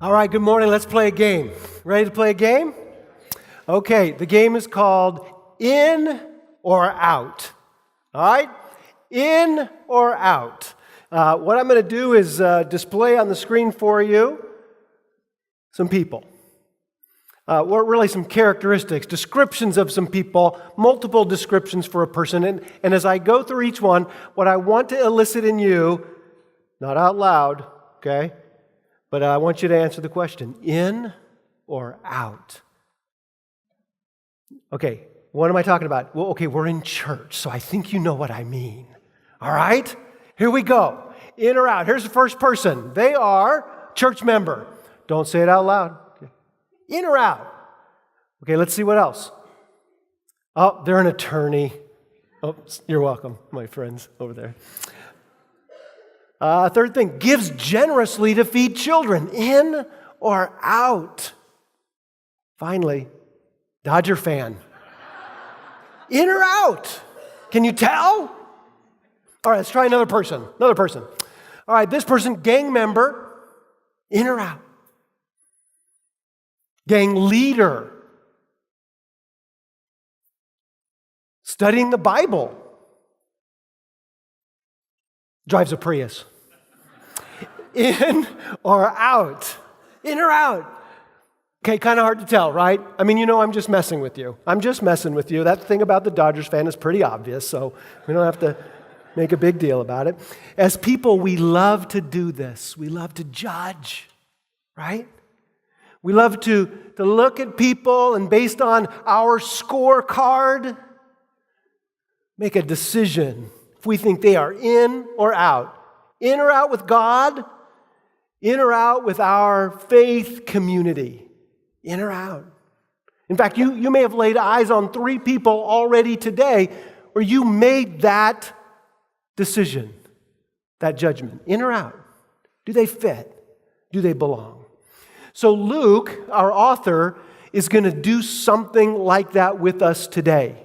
All right, good morning. Let's play a game. Ready to play a game? Okay, the game is called In or Out. All right? In or Out. What I'm going to do is display on the screen for you some people. Really some characteristics, descriptions of some people, multiple descriptions for a person. And as I go through each one, what I want to elicit in you, not out loud, okay? But I want you to answer the question, in or out? Okay, what am I talking about? Well, okay, we're in church, so I think you know what I mean. All right? Here we go. In or out. Here's the first person. They are church member. Don't say it out loud. Okay. In or out? Okay, let's see what else. Oh, they're an attorney. Oh, you're welcome, my friends over there. Third thing, gives generously to feed children. In or out? Finally, Dodger fan. In or out? Can you tell? All right, let's try another person. All right, this person, gang member. In or out? Gang leader. Studying the Bible. Drives a Prius. In or out? In or out? Okay, kind of hard to tell, right? I mean, you know, I'm just messing with you. That thing about the Dodgers fan is pretty obvious, so we don't have to make a big deal about it. As people, we love to do this. We love to judge, right? We love to look at people and based on our scorecard, make a decision if we think they are in or out. In or out with God, in or out with our faith community. In or out. In fact, you may have laid eyes on 3 people already today where you made that decision, that judgment. In or out? Do they fit? Do they belong? So Luke, our author, is going to do something like that with us today.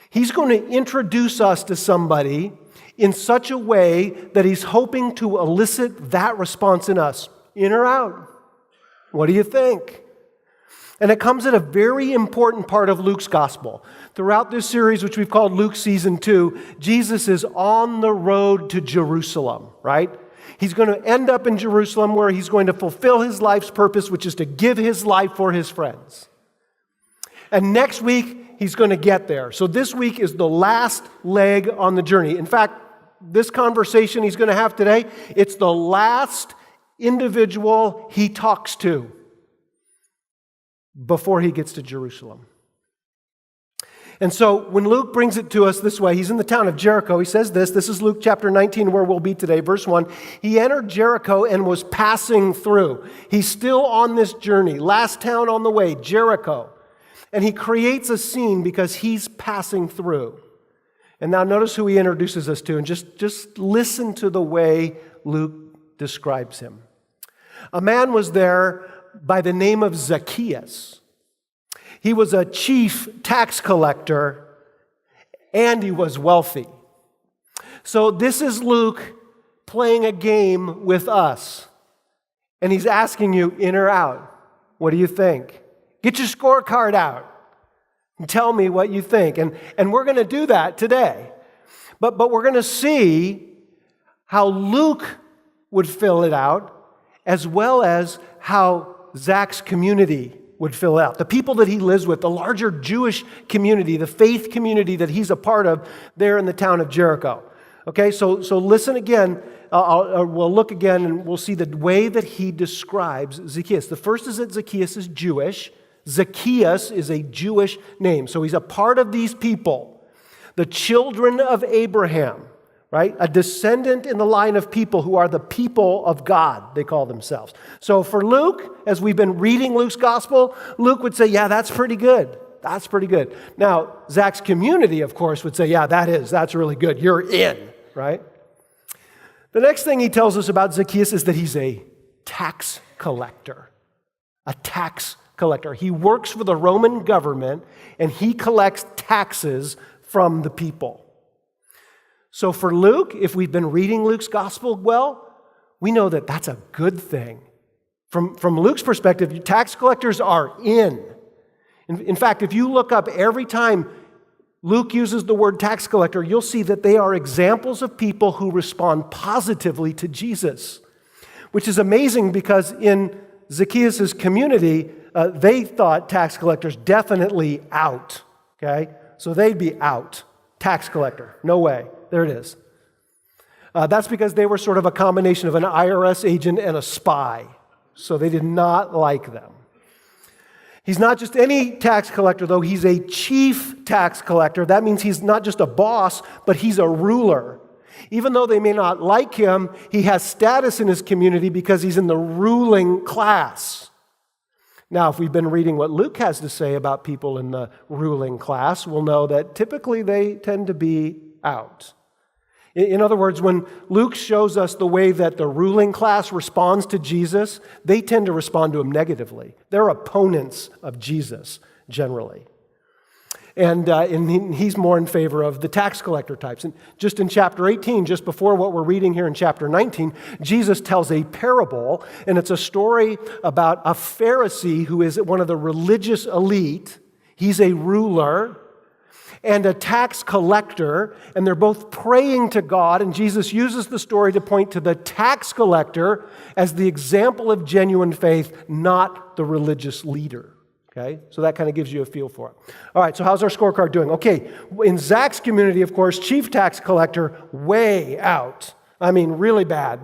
He's going to introduce us to somebody in such a way that he's hoping to elicit that response in us. In or out? What do you think? And it comes at a very important part of Luke's gospel. Throughout this series, which we've called Luke Season 2, Jesus is on the road to Jerusalem, right? He's going to end up in Jerusalem where he's going to fulfill his life's purpose, which is to give his life for his friends. And next week, he's going to get there. So this week is the last leg on the journey. In fact, this conversation he's going to have today, it's the last individual he talks to before he gets to Jerusalem. And so when Luke brings it to us this way, he's in the town of Jericho. He says this is Luke chapter 19 where we'll be today, verse 1. He entered Jericho and was passing through. He's still on this journey. Last town on the way, Jericho. And he creates a scene because he's passing through. And now notice who he introduces us to, and just listen to the way Luke describes him. A man was there by the name of Zacchaeus. He was a chief tax collector, and he was wealthy. So this is Luke playing a game with us. And he's asking you, in or out? What do you think? Get your scorecard out and tell me what you think. And we're going to do that today. But we're going to see how Luke would fill it out as well as how Zach's community would fill out. The people that he lives with, the larger Jewish community, the faith community that he's a part of there in the town of Jericho. Okay, so listen again. We'll look again and we'll see the way that he describes Zacchaeus. The first is that Zacchaeus is Jewish. Zacchaeus is a Jewish name. So he's a part of these people, the children of Abraham, right? A descendant in the line of people who are the people of God, they call themselves. So for Luke, as we've been reading Luke's gospel, Luke would say, yeah, that's pretty good. That's pretty good. Now, Zach's community, of course, would say, yeah, that's really good. You're in, right? The next thing he tells us about Zacchaeus is that he's a tax collector. A tax collector. He works for the Roman government and he collects taxes from the people. So for Luke, if we've been reading Luke's gospel well, we know that that's a good thing From Luke's perspective, tax collectors are in. In fact, if you look up every time Luke uses the word tax collector, you'll see that they are examples of people who respond positively to Jesus, which is amazing because in Zacchaeus' community, they thought tax collectors definitely out, okay? So they'd be out. Tax collector, no way. There it is. That's because they were sort of a combination of an IRS agent and a spy. So they did not like them. He's not just any tax collector, though. He's a chief tax collector. That means he's not just a boss, but he's a ruler. Even though they may not like him, he has status in his community because he's in the ruling class. Now, if we've been reading what Luke has to say about people in the ruling class, we'll know that typically they tend to be out. In other words, when Luke shows us the way that the ruling class responds to Jesus, they tend to respond to him negatively. They're opponents of Jesus, generally. And he's more in favor of the tax collector types. And just in chapter 18, just before what we're reading here in chapter 19, Jesus tells a parable, and it's a story about a Pharisee who is one of the religious elite. He's a ruler, and a tax collector, and they're both praying to God, and Jesus uses the story to point to the tax collector as the example of genuine faith, not the religious leader. Okay? So that kind of gives you a feel for it. All right, so how's our scorecard doing? Okay, in Zach's community, of course, chief tax collector, way out. I mean, really bad.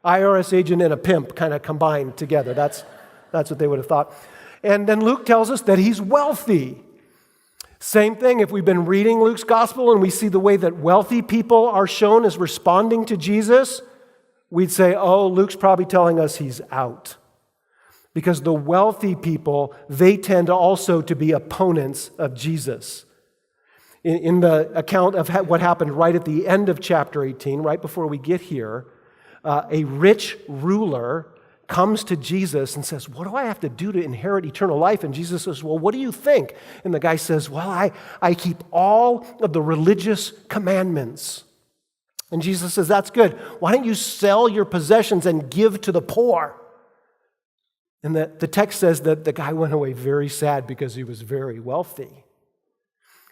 IRS agent and a pimp kind of combined together. That's what they would have thought. And then Luke tells us that he's wealthy. Same thing, if we've been reading Luke's gospel and we see the way that wealthy people are shown as responding to Jesus, we'd say, oh, Luke's probably telling us he's out. Because the wealthy people, they tend also to be opponents of Jesus. In the account of what happened right at the end of chapter 18, right before we get here, a rich ruler comes to Jesus and says, what do I have to do to inherit eternal life? And Jesus says, well, what do you think? And the guy says, well, I keep all of the religious commandments. And Jesus says, that's good. Why don't you sell your possessions and give to the poor? And the text says that the guy went away very sad because he was very wealthy.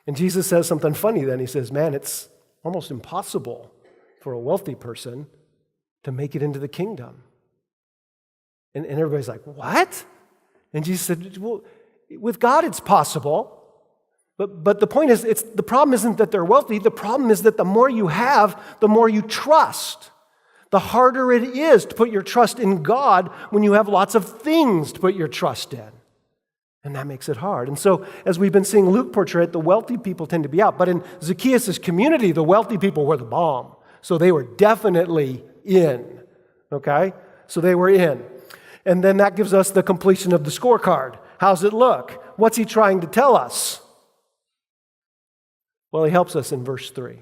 And Jesus says something funny then. He says, man, it's almost impossible for a wealthy person to make it into the kingdom. And everybody's like, what? And Jesus said, well, with God it's possible. But the point is, the problem isn't that they're wealthy. The problem is that the more you have, the more you trust. The harder it is to put your trust in God when you have lots of things to put your trust in. And that makes it hard. And so, as we've been seeing Luke portray it, the wealthy people tend to be out. But in Zacchaeus' community, the wealthy people were the bomb. So they were definitely in. Okay? So they were in. And then that gives us the completion of the scorecard. How's it look? What's he trying to tell us? Well, he helps us in verse 3.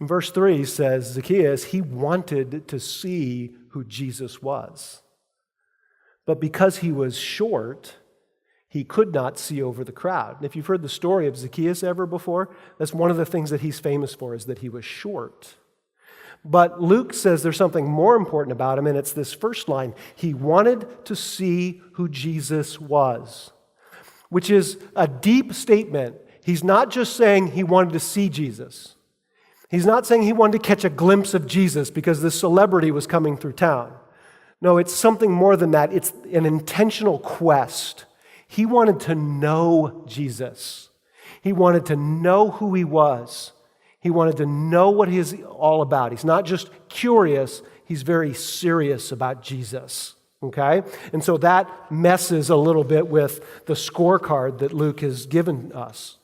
In verse 3, he says, Zacchaeus, he wanted to see who Jesus was. But because he was short, he could not see over the crowd. And if you've heard the story of Zacchaeus ever before, that's one of the things that he's famous for, is that he was short. But Luke says there's something more important about him, and it's this first line. He wanted to see who Jesus was, which is a deep statement. He's not just saying he wanted to see Jesus. He's not saying he wanted to catch a glimpse of Jesus because this celebrity was coming through town. No, it's something more than that. It's an intentional quest. He wanted to know Jesus. He wanted to know who he was. He wanted to know what he's all about. He's not just curious, he's very serious about Jesus. Okay? And so that messes a little bit with the scorecard that Luke has given us.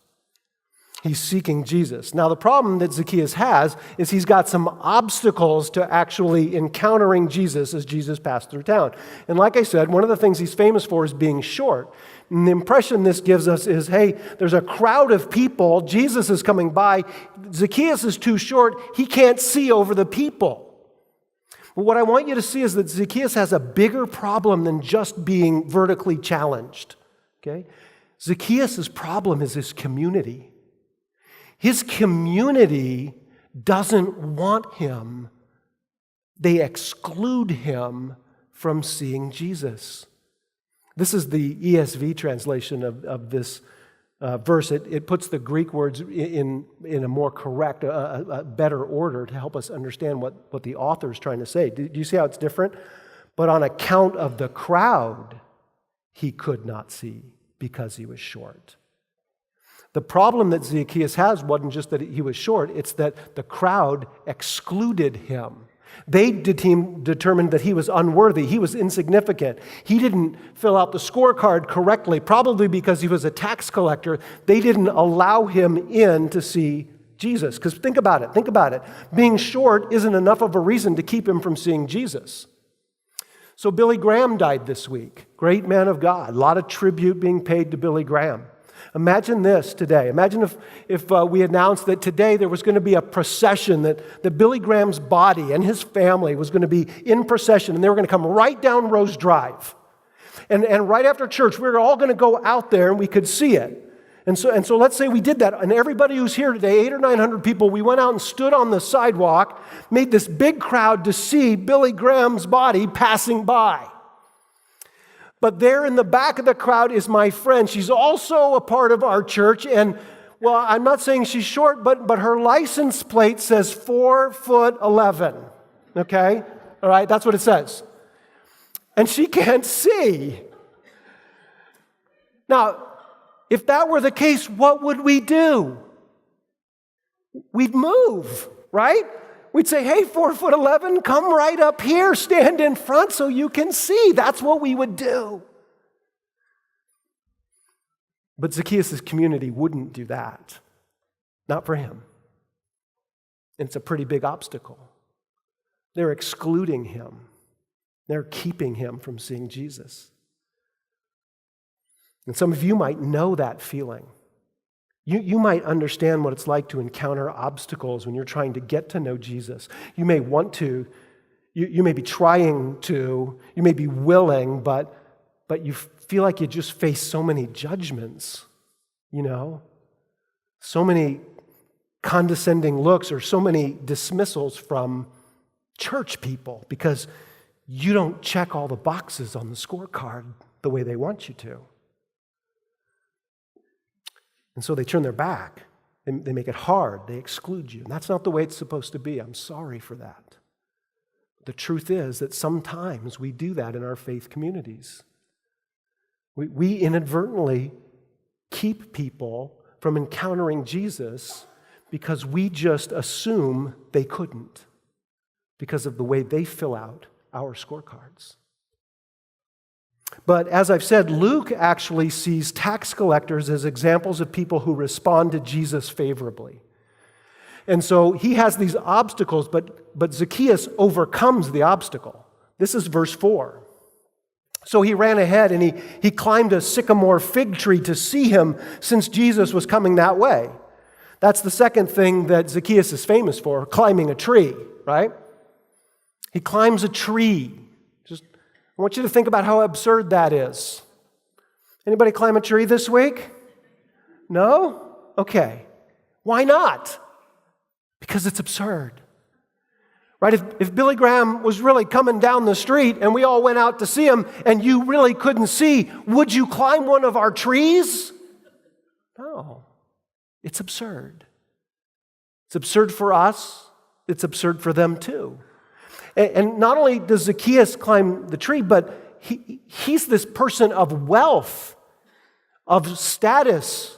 He's seeking Jesus. Now, the problem that Zacchaeus has is he's got some obstacles to actually encountering Jesus as Jesus passed through town. And like I said, one of the things he's famous for is being short. And the impression this gives us is, hey, there's a crowd of people. Jesus is coming by. Zacchaeus is too short. He can't see over the people. But what I want you to see is that Zacchaeus has a bigger problem than just being vertically challenged. Okay? Zacchaeus' problem is his community. His community doesn't want him. They exclude him from seeing Jesus. This is the ESV translation of this verse. It puts the Greek words in a more correct, a better order to help us understand what the author is trying to say. Do you see how it's different? But on account of the crowd, he could not see because he was short. The problem that Zacchaeus has wasn't just that he was short, it's that the crowd excluded him. They determined that he was unworthy, he was insignificant. He didn't fill out the scorecard correctly, probably because he was a tax collector. They didn't allow him in to see Jesus. Because think about it. Being short isn't enough of a reason to keep him from seeing Jesus. So Billy Graham died this week. Great man of God. A lot of tribute being paid to Billy Graham. Imagine this today. Imagine if we announced that today there was going to be a procession, that Billy Graham's body and his family was going to be in procession, and they were going to come right down Rose Drive. And right after church, we were all going to go out there and we could see it. And so let's say we did that, and everybody who's here today, 800 or 900 people, we went out and stood on the sidewalk, made this big crowd to see Billy Graham's body passing by. But there in the back of the crowd is my friend. She's also a part of our church. And, well, I'm not saying she's short, but her license plate says 4'11". Okay? All right, that's what it says. And she can't see. Now, if that were the case, what would we do? We'd move, right? We'd say, hey, 4'11", come right up here, stand in front so you can see. That's what we would do. But Zacchaeus' community wouldn't do that. Not for him. And it's a pretty big obstacle. They're excluding him. They're keeping him from seeing Jesus. And some of you might know that feeling. You might understand what it's like to encounter obstacles when you're trying to get to know Jesus. You may want to, you may be trying to, you may be willing, but you feel like you just face so many judgments, so many condescending looks or so many dismissals from church people because you don't check all the boxes on the scorecard the way they want you to. And so they turn their back. They make it hard. They exclude you. And that's not the way it's supposed to be. I'm sorry for that. The truth is that sometimes we do that in our faith communities. We inadvertently keep people from encountering Jesus because we just assume they couldn't because of the way they fill out our scorecards. But as I've said, Luke actually sees tax collectors as examples of people who respond to Jesus favorably. And so he has these obstacles, but Zacchaeus overcomes the obstacle. This is verse 4. So he ran ahead and he climbed a sycamore fig tree to see him since Jesus was coming that way. That's the second thing that Zacchaeus is famous for, climbing a tree, right? He climbs a tree. I want you to think about how absurd that is. Anybody climb a tree this week? No? Okay. Why not? Because it's absurd. Right? If Billy Graham was really coming down the street and we all went out to see him and you really couldn't see, would you climb one of our trees? No. It's absurd. It's absurd for us. It's absurd for them too. And not only does Zacchaeus climb the tree, but he's this person of wealth, of status.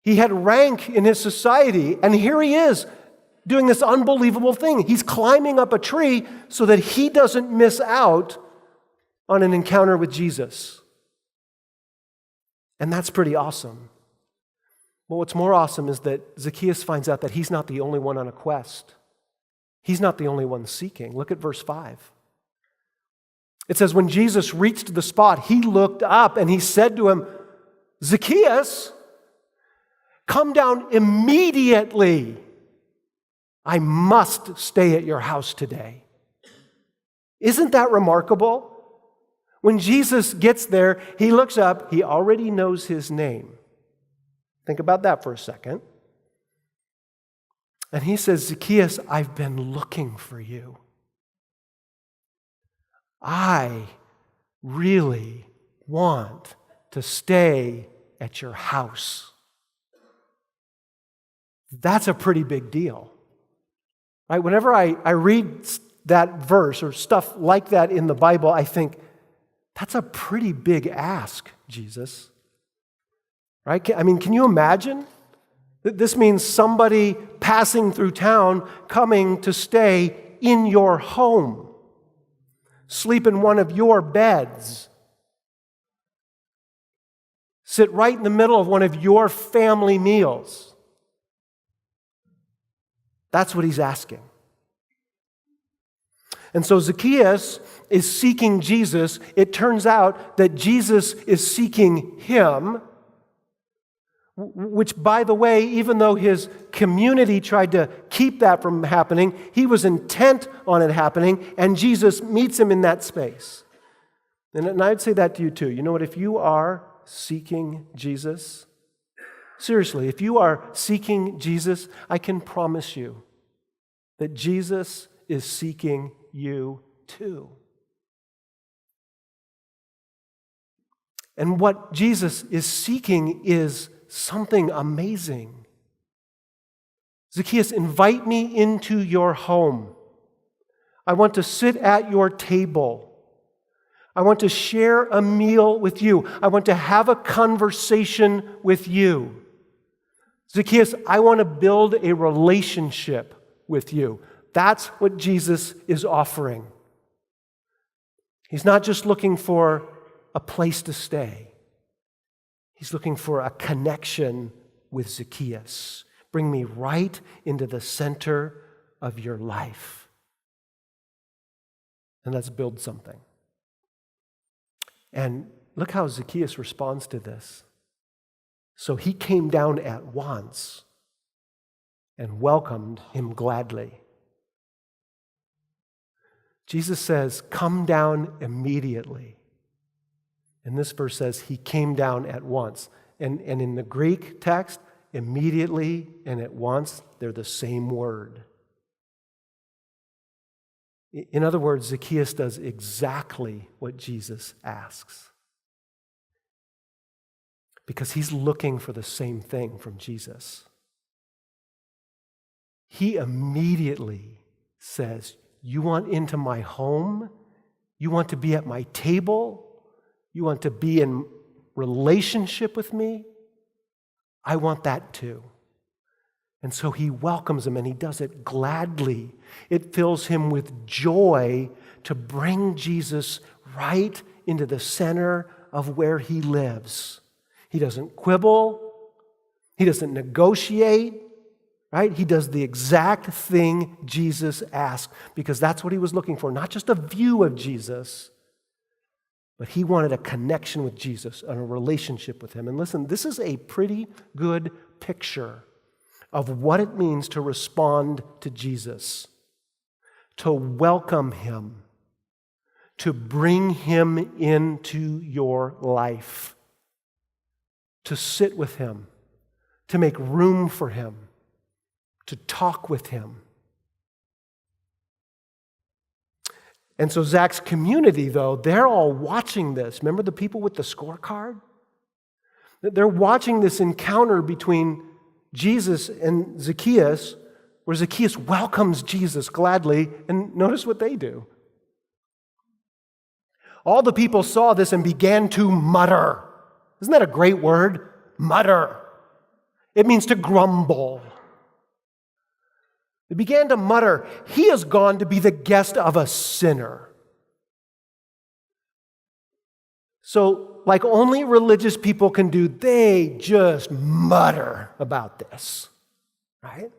He had rank in his society, and here he is doing this unbelievable thing. He's climbing up a tree so that he doesn't miss out on an encounter with Jesus. And that's pretty awesome. Well, what's more awesome is that Zacchaeus finds out that he's not the only one on a quest. He's not the only one seeking. Look at verse 5. It says, when Jesus reached the spot, he looked up and he said to him, Zacchaeus, come down immediately. I must stay at your house today. Isn't that remarkable? When Jesus gets there, he looks up. He already knows his name. Think about that for a second. And he says, Zacchaeus, I've been looking for you. I really want to stay at your house. That's a pretty big deal. Right? Whenever I read that verse or stuff like that in the Bible, I think, that's a pretty big ask, Jesus. Right? Can you imagine? This means somebody passing through town coming to stay in your home, sleep in one of your beds, sit right in the middle of one of your family meals. That's what he's asking. And so Zacchaeus is seeking Jesus. It turns out that Jesus is seeking him, which, by the way, even though his community tried to keep that from happening, he was intent on it happening, and Jesus meets him in that space. And I'd say that to you too. You know what? If you are seeking Jesus, seriously, if you are seeking Jesus, I can promise you that Jesus is seeking you too. And what Jesus is seeking is something amazing. Zacchaeus, invite me into your home. I want to sit at your table. I want to share a meal with you. I want to have a conversation with you. Zacchaeus, I want to build a relationship with you. That's what Jesus is offering. He's not just looking for a place to stay. He's looking for a connection with Zacchaeus. Bring me right into the center of your life. And let's build something. And look how Zacchaeus responds to this. So he came down at once and welcomed him gladly. Jesus says, come down immediately. And this verse says he came down at once. And in the Greek text, immediately and at once, they're the same word. In other words, Zacchaeus does exactly what Jesus asks. Because he's looking for the same thing from Jesus. He immediately says, you want into my home? You want to be at my table? You want to be in relationship with me? I want that too. And so he welcomes him, and he does it gladly. It fills him with joy to bring Jesus right into the center of where he lives. He doesn't quibble. He doesn't negotiate. Right? He does the exact thing Jesus asked, because that's what he was looking for. Not just a view of Jesus, but he wanted a connection with Jesus and a relationship with him. And listen, this is a pretty good picture of what it means to respond to Jesus, to welcome him, to bring him into your life, to sit with him, to make room for him, to talk with him. And so Zach's community, though, they're all watching this. Remember the people with the scorecard? They're watching this encounter between Jesus and Zacchaeus, where Zacchaeus welcomes Jesus gladly, and notice what they do. All the people saw this and began to mutter. Isn't that a great word? Mutter. It means to grumble. They began to mutter, he has gone to be the guest of a sinner. So, like only religious people can do, they just mutter about this, right?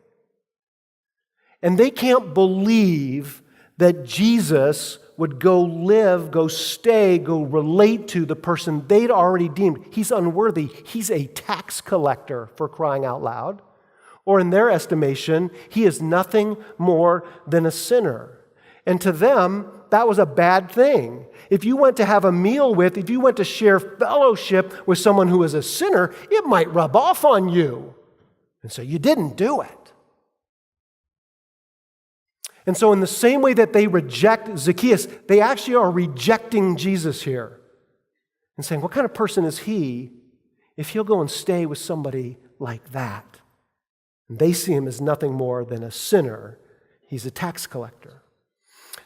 And they can't believe that Jesus would go live, go stay, go relate to the person they'd already deemed. He's unworthy. He's a tax collector, for crying out loud. Or in their estimation, he is nothing more than a sinner. And to them, that was a bad thing. If you went to have a meal with, if you went to share fellowship with someone who is a sinner, it might rub off on you. And so you didn't do it. And so in the same way that they reject Zacchaeus, they actually are rejecting Jesus here and saying, what kind of person is he if he'll go and stay with somebody like that? And they see him as nothing more than a sinner. He's a tax collector.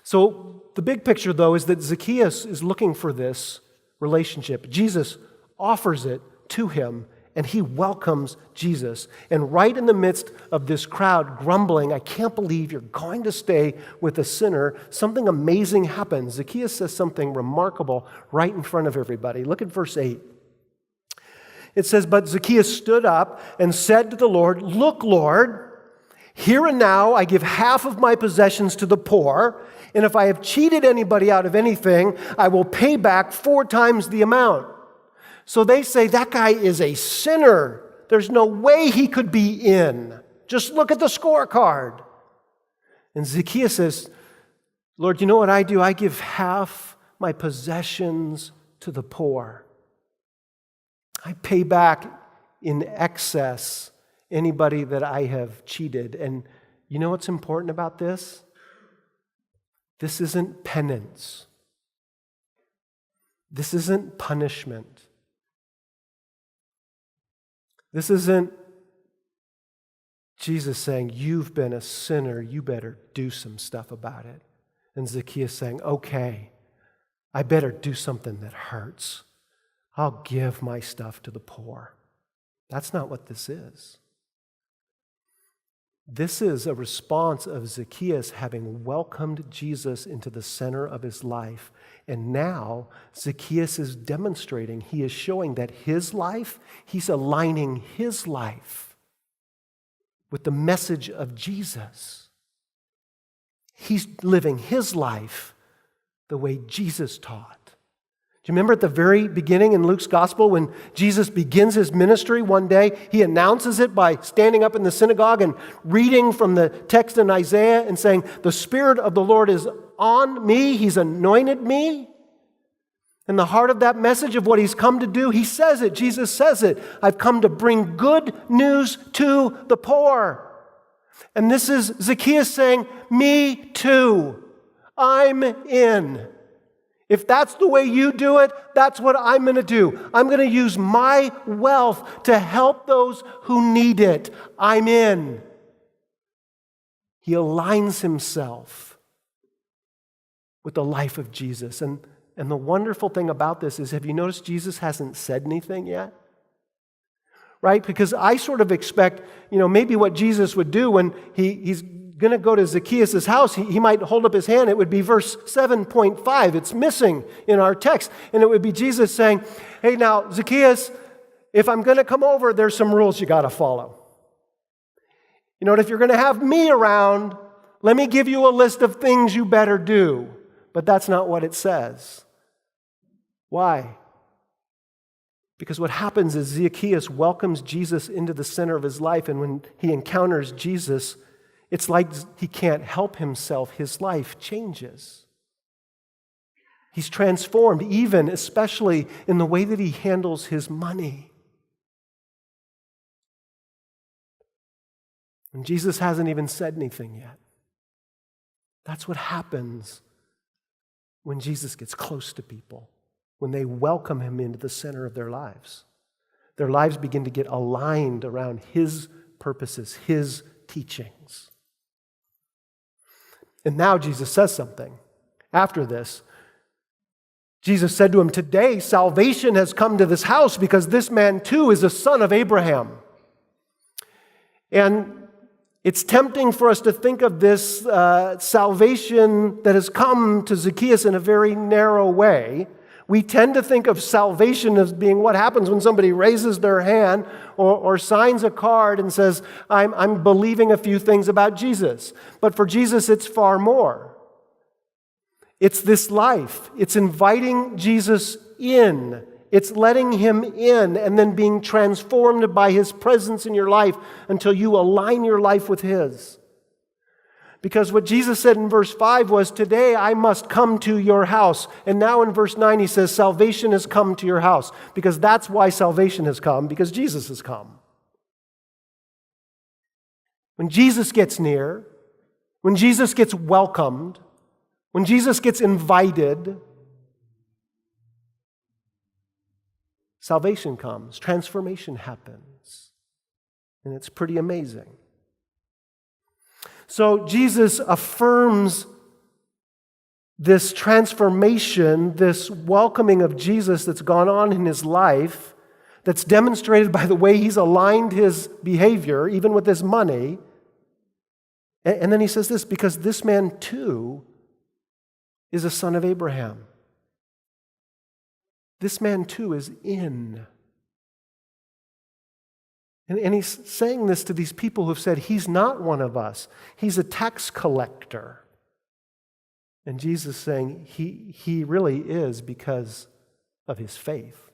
So the big picture, though, is that Zacchaeus is looking for this relationship. Jesus offers it to him, and he welcomes Jesus. And right in the midst of this crowd grumbling, I can't believe you're going to stay with a sinner, something amazing happens. Zacchaeus says something remarkable right in front of everybody. Look at verse 8. It says, but Zacchaeus stood up and said to the Lord, look, Lord, here and now I give half of my possessions to the poor, and if I have cheated anybody out of anything, I will pay back 4 times the amount. So they say, that guy is a sinner. There's no way he could be in. Just look at the scorecard. And Zacchaeus says, Lord, you know what I do? I give half my possessions to the poor. I pay back in excess anybody that I have cheated. And you know what's important about this? This isn't penance. This isn't punishment. This isn't Jesus saying, you've been a sinner, you better do some stuff about it. And Zacchaeus saying, okay, I better do something that hurts. I'll give my stuff to the poor. That's not what this is. This is a response of Zacchaeus having welcomed Jesus into the center of his life. And now Zacchaeus is demonstrating, he is showing that his life, he's aligning his life with the message of Jesus. He's living his life the way Jesus taught. Do you remember at the very beginning in Luke's gospel when Jesus begins his ministry one day, he announces it by standing up in the synagogue and reading from the text in Isaiah and saying, the Spirit of the Lord is on me, he's anointed me. And the heart of that message of what he's come to do, he says it, Jesus says it. I've come to bring good news to the poor. And this is Zacchaeus saying, me too, I'm in. If that's the way you do it, that's what I'm going to do. I'm going to use my wealth to help those who need it. I'm in. He aligns himself with the life of Jesus. And the wonderful thing about this is, have you noticed Jesus hasn't said anything yet? Right? Because I sort of expect, maybe what Jesus would do when he's going to go to Zacchaeus' house, he might hold up his hand. It would be verse 7.5. It's missing in our text. And it would be Jesus saying, hey, now, Zacchaeus, if I'm going to come over, there's some rules you got to follow. If you're going to have me around, let me give you a list of things you better do. But that's not what it says. Why? Because what happens is Zacchaeus welcomes Jesus into the center of his life, and when he encounters Jesus, it's like he can't help himself. His life changes. He's transformed, even, especially in the way that he handles his money. And Jesus hasn't even said anything yet. That's what happens when Jesus gets close to people, when they welcome him into the center of their lives. Their lives begin to get aligned around his purposes, his teachings. And now Jesus says something. After this, Jesus said to him, today salvation has come to this house because this man too is a son of Abraham. And it's tempting for us to think of this salvation that has come to Zacchaeus in a very narrow way. We tend to think of salvation as being what happens when somebody raises their hand or signs a card and says, I'm believing a few things about Jesus. But for Jesus, it's far more. It's this life. It's inviting Jesus in. It's letting him in and then being transformed by his presence in your life until you align your life with his. Because what Jesus said in verse 5 was, today I must come to your house. And now in verse 9 he says, salvation has come to your house. Because that's why salvation has come, because Jesus has come. When Jesus gets near, when Jesus gets welcomed, when Jesus gets invited, salvation comes, transformation happens, and it's pretty amazing. So Jesus affirms this transformation, this welcoming of Jesus that's gone on in his life, that's demonstrated by the way he's aligned his behavior, even with his money. And then he says this, because this man too is a son of Abraham. This man too is in. And he's saying this to these people who've said, he's not one of us. He's a tax collector. And Jesus is saying he really is because of his faith.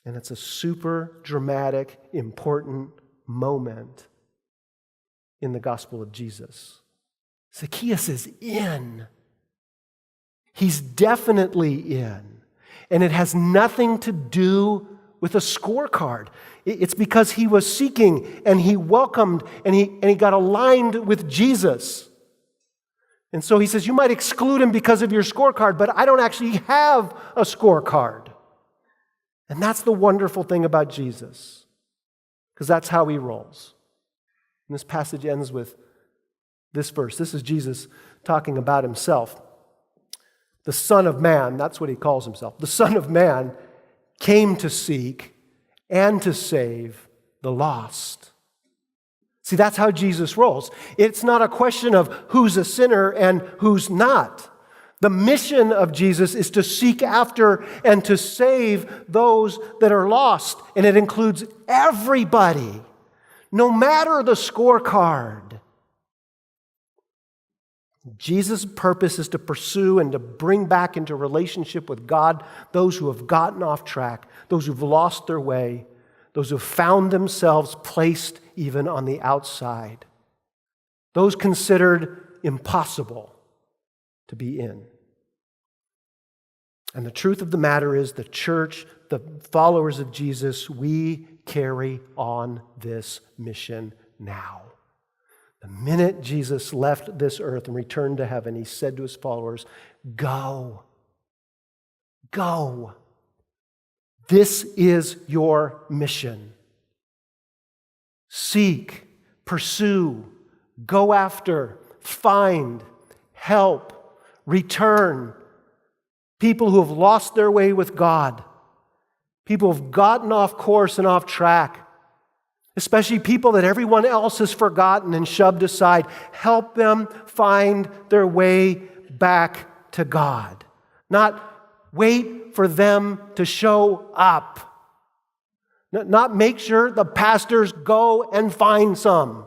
And it's a super dramatic, important moment in the gospel of Jesus. Zacchaeus is in. He's definitely in. And it has nothing to do with a scorecard. It's because he was seeking and he welcomed and he got aligned with Jesus. And so he says, you might exclude him because of your scorecard, but I don't actually have a scorecard. And that's the wonderful thing about Jesus, because that's how he rolls. And this passage ends with this verse. This is Jesus talking about himself. The Son of Man, that's what he calls himself. The Son of Man came to seek and to save the lost. See, that's how Jesus rolls. It's not a question of who's a sinner and who's not. The mission of Jesus is to seek after and to save those that are lost. And it includes everybody, no matter the scorecard. Jesus' purpose is to pursue and to bring back into relationship with God those who have gotten off track, those who've lost their way, those who've found themselves placed even on the outside, those considered impossible to be in. And the truth of the matter is, the church, the followers of Jesus, we carry on this mission now. The minute Jesus left this earth and returned to heaven, he said to his followers, go. Go. This is your mission. Seek, pursue, go after, find, help, return people who have lost their way with God, people who have gotten off course and off track, especially people that everyone else has forgotten and shoved aside. Help them find their way back to God. Not wait for them to show up. Not make sure the pastors go and find some.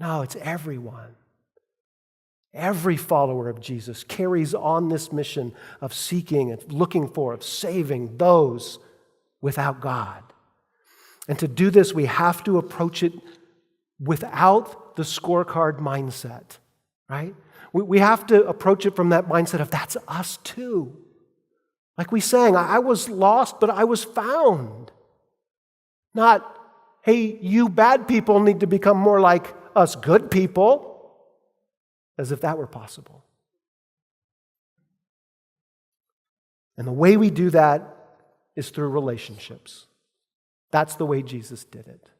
No, it's everyone. Every follower of Jesus carries on this mission of seeking and looking for, of saving those without God. And to do this, we have to approach it without the scorecard mindset, right? We have to approach it from that mindset of that's us too. Like we sang, I was lost, but I was found. Not, hey, you bad people need to become more like us good people, as if that were possible. And the way we do that is through relationships. That's the way Jesus did it.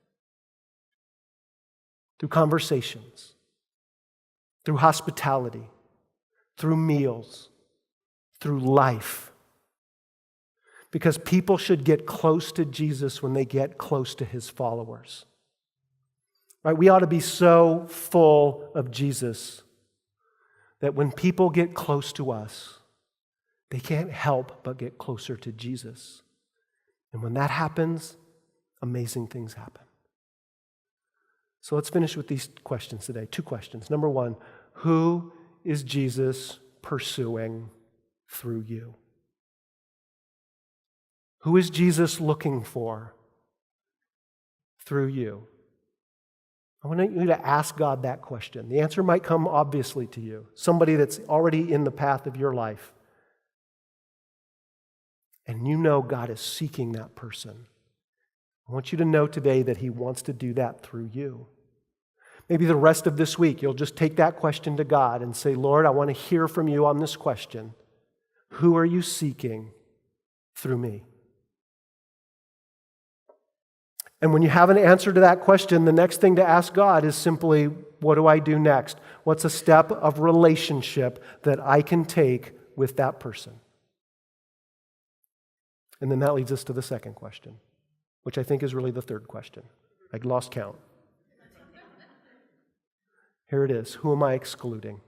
Through conversations, through hospitality, through meals, through life. Because people should get close to Jesus when they get close to his followers. Right? We ought to be so full of Jesus that when people get close to us, they can't help but get closer to Jesus. And when that happens, amazing things happen. So let's finish with these questions today. 2 questions. Number 1, who is Jesus pursuing through you? Who is Jesus looking for through you? I want you to ask God that question. The answer might come obviously to you, somebody that's already in the path of your life. And you know God is seeking that person. I want you to know today that he wants to do that through you. Maybe the rest of this week, you'll just take that question to God and say, Lord, I want to hear from you on this question. Who are you seeking through me? And when you have an answer to that question, the next thing to ask God is simply, what do I do next? What's a step of relationship that I can take with that person? And then that leads us to the second question, which I think is really the third question. I lost count. Here it is. Who am I excluding?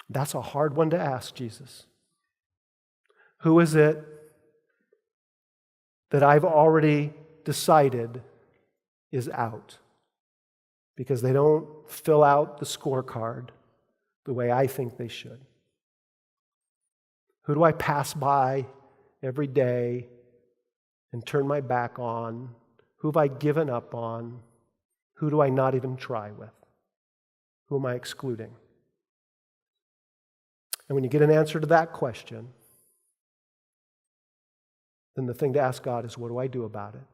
That's a hard one to ask, Jesus. Who is it that I've already decided is out because they don't fill out the scorecard the way I think they should? Who do I pass by every day and turn my back on? Who have I given up on? Who do I not even try with? Who am I excluding? And when you get an answer to that question, then the thing to ask God is, what do I do about it?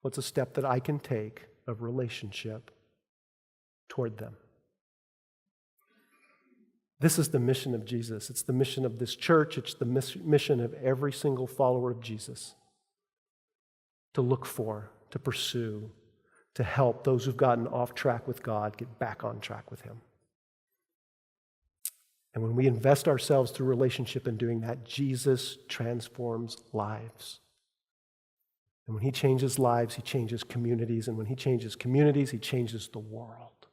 What's a step that I can take of relationship toward them? This is the mission of Jesus. It's the mission of this church. It's the mission of every single follower of Jesus. To look for, to pursue, to help those who've gotten off track with God get back on track with Him. And when we invest ourselves through relationship in doing that, Jesus transforms lives. And when He changes lives, He changes communities. And when He changes communities, He changes the world.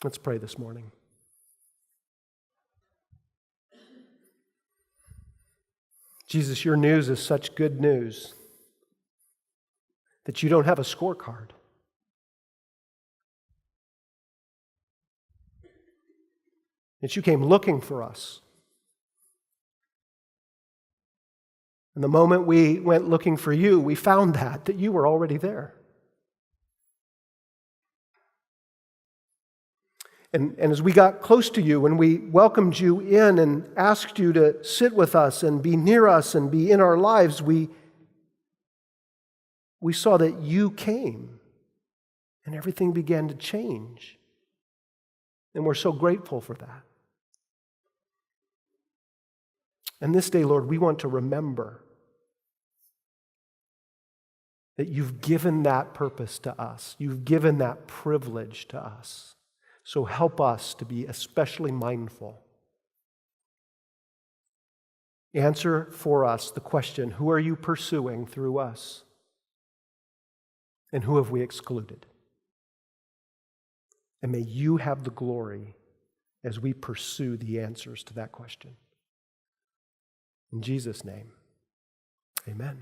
Let's pray this morning. Jesus, your news is such good news that you don't have a scorecard. That you came looking for us. And the moment we went looking for you, we found that you were already there. And as we got close to you, when we welcomed you in and asked you to sit with us and be near us and be in our lives, we saw that you came and everything began to change. And we're so grateful for that. And this day, Lord, we want to remember that you've given that purpose to us. You've given that privilege to us. So help us to be especially mindful. Answer for us the question, who are you pursuing through us? And who have we excluded? And may you have the glory as we pursue the answers to that question. In Jesus' name, amen.